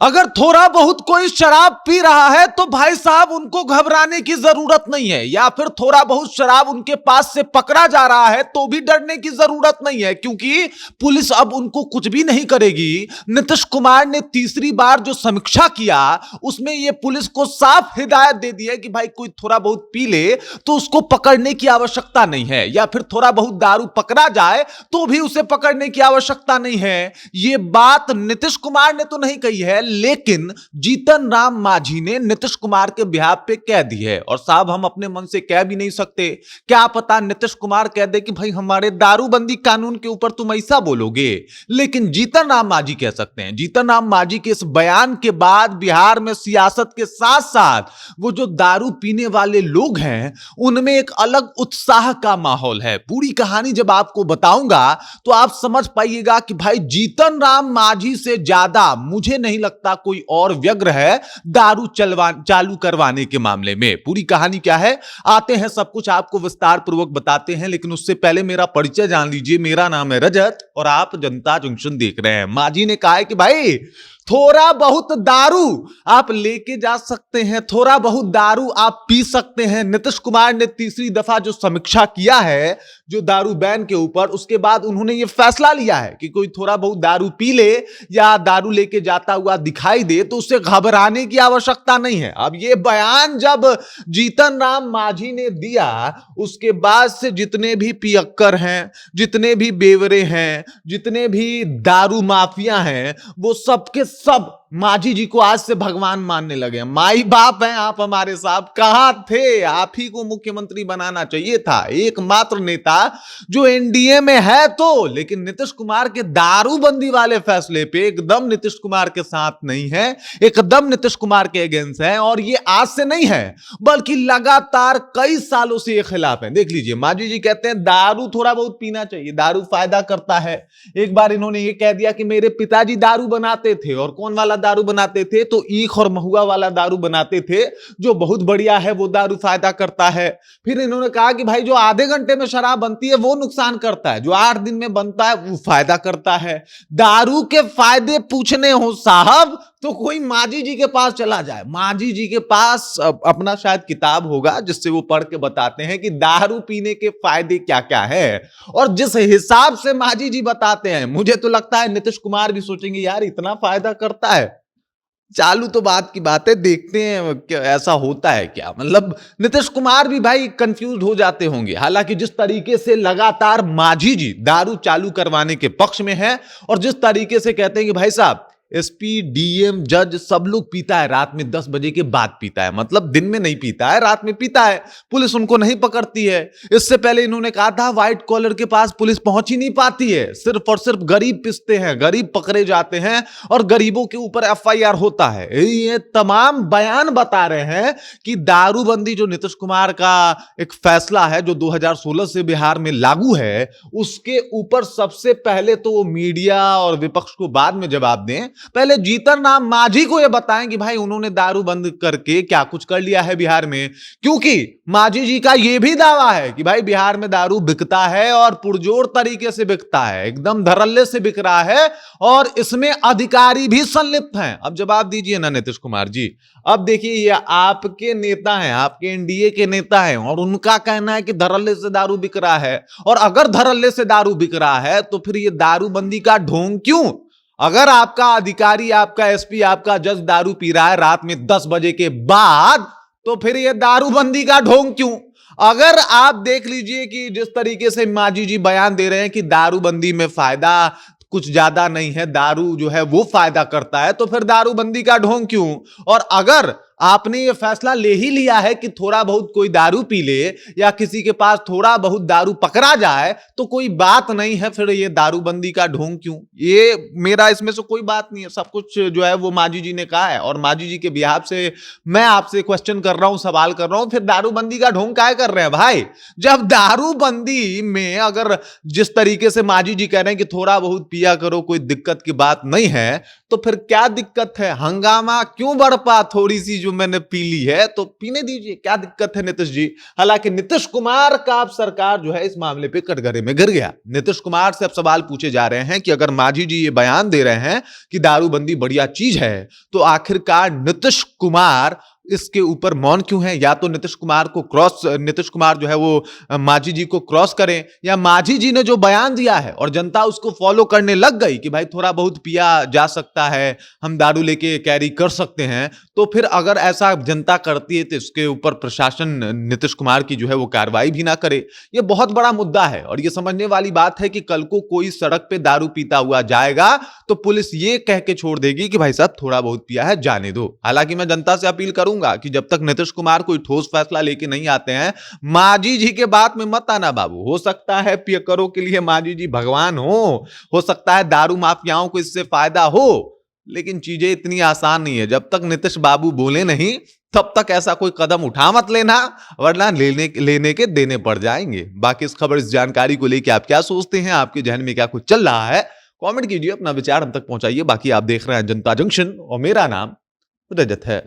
अगर थोड़ा बहुत कोई शराब पी रहा है तो भाई साहब उनको घबराने की जरूरत नहीं है, या फिर थोड़ा बहुत शराब उनके पास से पकड़ा जा रहा है तो भी डरने की जरूरत नहीं है, क्योंकि पुलिस अब उनको कुछ भी नहीं करेगी। नीतीश कुमार ने तीसरी बार जो समीक्षा किया उसमें यह पुलिस को साफ हिदायत दे दी है कि भाई कोई थोड़ा बहुत पी ले तो उसको पकड़ने की आवश्यकता नहीं है, या फिर थोड़ा बहुत दारू पकड़ा जाए तो भी उसे पकड़ने की आवश्यकता नहीं है। यह बात नीतीश कुमार ने तो नहीं कही है, लेकिन जीतन राम मांझी ने नीतीश कुमार के बिहाफ पे कह दी है। और साहब हम अपने मन से कह भी नहीं सकते, क्या पता नीतीश कुमार कह दे कि भाई हमारे दारूबंदी कानून के ऊपर तुम ऐसा बोलोगे, लेकिन जीतन राम मांझी कह सकते हैं। जीतन राम मांझी के इस बयान के बाद बिहार में सियासत के साथ साथ वो जो दारू पीने वाले लोग हैं उनमें एक अलग उत्साह का माहौल है। पूरी कहानी जब आपको बताऊंगा तो आप समझ पाइएगा कि भाई जीतन राम मांझी से ज्यादा मुझे नहीं लगता कोई और व्यग्र है दारू चालू करवाने के मामले में। पूरी कहानी क्या है आते हैं, सब कुछ आपको विस्तार पूर्वक बताते हैं, लेकिन उससे पहले मेरा परिचय जान लीजिए। मेरा नाम है रजत और आप जनता जंक्शन देख रहे हैं। मांझी ने कहा है कि भाई थोड़ा बहुत दारू आप लेके जा सकते हैं, थोड़ा बहुत दारू आप पी सकते हैं। नीतीश कुमार ने तीसरी दफा जो समीक्षा किया है जो दारू बैन के ऊपर, उसके बाद उन्होंने ये फैसला लिया है कि कोई थोड़ा बहुत दारू पी ले या दारू लेके जाता हुआ दिखाई दे तो उससे घबराने की आवश्यकता नहीं है। अब ये बयान जब जीतन राम मांझी ने दिया उसके बाद से जितने भी पियक्कर हैं, जितने भी बेवरे हैं, जितने भी दारू माफिया हैं, वो सबके सब मांझी जी को आज से भगवान मानने लगे। माई बाप हैं आप हमारे साहब, कहां थे? आप ही को मुख्यमंत्री बनाना चाहिए था, एकमात्र नेता जो एनडीए में है तो। लेकिन नीतीश कुमार के दारूबंदी वाले फैसले पे एकदम नीतीश कुमार के साथ नहीं है, एकदम नीतीश कुमार के अगेंस्ट है। और ये आज से नहीं है बल्कि लगातार कई सालों से ये खिलाफ है। देख लीजिए, मांझी जी कहते हैं दारू थोड़ा बहुत पीना चाहिए, दारू फायदा करता है। एक बार इन्होंने ये कह दिया कि मेरे पिताजी दारू बनाते थे, और कौन वाला दारू बनाते थे? तो ईख और महुआ वाला दारू बनाते थे जो बहुत बढ़िया है, वो दारू फायदा करता है। फिर इन्होंने कहा कि भाई जो आधे घंटे में शराब बनती है वो नुकसान करता है, जो 8 दिन में बनता है वो फायदा करता है। दारू के फायदे पूछने हो साहब तो कोई मांझी जी के पास चला जाए। मांझी जी के पास अपना शायद किताब होगा जिससे वो पढ़ के बताते हैं कि दारू पीने के फायदे क्या क्या है। और जिस हिसाब से मांझी जी बताते हैं मुझे तो लगता है नीतीश कुमार भी सोचेंगे यार इतना फायदा करता है। चालू तो बात की बात है, देखते हैं क्या ऐसा होता है क्या। मतलब नीतीश कुमार भी भाई कंफ्यूज हो जाते होंगे। हालांकि जिस तरीके से लगातार मांझी जी दारू चालू करवाने के पक्ष में है और जिस तरीके से कहते हैं कि भाई साहब एसपी, डीएम, जज सब लोग पीता है, रात में 10 बजे के बाद पीता है, मतलब दिन में नहीं पीता है, रात में पीता है, पुलिस उनको नहीं पकड़ती है। इससे पहले इन्होंने कहा था व्हाइट कॉलर के पास पुलिस पहुंच ही नहीं पाती है, सिर्फ और सिर्फ गरीब पिसते हैं, गरीब पकड़े जाते हैं और गरीबों के ऊपर एफआईआर होता है। ये तमाम बयान बता रहे हैं कि दारूबंदी जो नीतीश कुमार का एक फैसला है जो 2016 से बिहार में लागू है, उसके ऊपर सबसे पहले तो वो मीडिया और विपक्ष को बाद में जवाब दें, पहले जीतन राम मांझी को यह बताएं कि भाई उन्होंने दारू बंद करके क्या कुछ कर लिया है बिहार में। क्योंकि मांझी जी का यह भी दावा है कि भाई बिहार में दारू बिकता है और पुरजोर तरीके से बिकता है, एकदम धड़ल्ले से बिक रहा है और इसमें अधिकारी भी संलिप्त हैं। अब जवाब दीजिए ना नीतीश कुमार जी। अब देखिए ये आपके नेता हैं, आपके एनडीए के नेता हैं और उनका कहना है कि धड़ल्ले से दारू बिक रहा है। और अगर धड़ल्ले से दारू बिक रहा है तो फिर ये दारूबंदी का ढोंग क्यों? अगर आपका अधिकारी, आपका एसपी, आपका जज दारू पी रहा है रात में 10 बजे के बाद तो फिर यह दारूबंदी का ढोंग क्यों? अगर आप देख लीजिए कि जिस तरीके से मांझी जी बयान दे रहे हैं कि दारूबंदी में फायदा कुछ ज्यादा नहीं है, दारू जो है वो फायदा करता है, तो फिर दारूबंदी का ढोंग क्यों? और अगर आपने ये फैसला ले ही लिया है कि थोड़ा बहुत कोई दारू पी ले या किसी के पास थोड़ा बहुत दारू पकड़ा जाए तो कोई बात नहीं है, फिर ये दारूबंदी का ढोंग क्यों? ये मेरा इसमें से कोई बात नहीं है, सब कुछ जो है वो मांझी जी ने कहा है। और मांझी जी के बिहाफ से मैं आपसे क्वेश्चन कर रहा हूं, सवाल कर रहा हूं, फिर दारूबंदी का ढोंग क्या कर रहे हैं भाई? जब दारूबंदी में अगर जिस तरीके से मांझी जी कह रहे हैं कि थोड़ा बहुत पिया करो, कोई दिक्कत की बात नहीं है, तो फिर क्या दिक्कत है? हंगामा क्यों बढ़ पा? थोड़ी सी जो जो मैंने पी ली है तो पीने दीजिए, क्या दिक्कत है नीतीश जी। हालांकि नीतीश कुमार का अब सरकार जो है इस मामले पे कटघरे में गिर गया। नीतीश कुमार से अब सवाल पूछे जा रहे हैं कि अगर मांझी जी ये बयान दे रहे हैं कि दारूबंदी बढ़िया चीज है, तो आखिरकार नीतीश कुमार इसके ऊपर मौन क्यों है? या तो नीतीश कुमार जो है वो मांझी जी को क्रॉस करें, या मांझी जी ने जो बयान दिया है और जनता उसको फॉलो करने लग गई कि भाई थोड़ा बहुत पिया जा सकता है, हम दारू लेके कैरी कर सकते हैं, तो फिर अगर ऐसा जनता करती है तो इसके ऊपर प्रशासन नीतीश कुमार की जो है वो कार्रवाई भी ना करे। ये बहुत बड़ा मुद्दा है और ये समझने वाली बात है कि कल को कोई सड़क पे दारू पीता हुआ जाएगा तो पुलिस ये कह के छोड़ देगी कि भाई साहब थोड़ा बहुत पिया है, जाने दो। हालांकि मैं जनता से अपील करूंगा कि जब तक नीतीश कुमार कोई ठोस फैसला लेके नहीं आते हैं, मांझी जी के बात में मत आना बाबू। हो सकता है पियकरों के लिए मांझी जी भगवान हो सकता है दारू माफियाओं को इससे फायदा हो, लेकिन चीजें इतनी आसान नहीं है। जब तक नीतीश बाबू बोले नहीं तब तक ऐसा कोई कदम उठा मत लेना, वरना लेने के देने पड़ जाएंगे। बाकी इस खबर, इस जानकारी को लेकर आप क्या सोचते हैं, आपके जहन में क्या कुछ चल रहा है, कमेंट कीजिए, अपना विचार हम तक पहुंचाइए। बाकी आप देख रहे हैं जनता जंक्शन और मेरा नाम रजत है।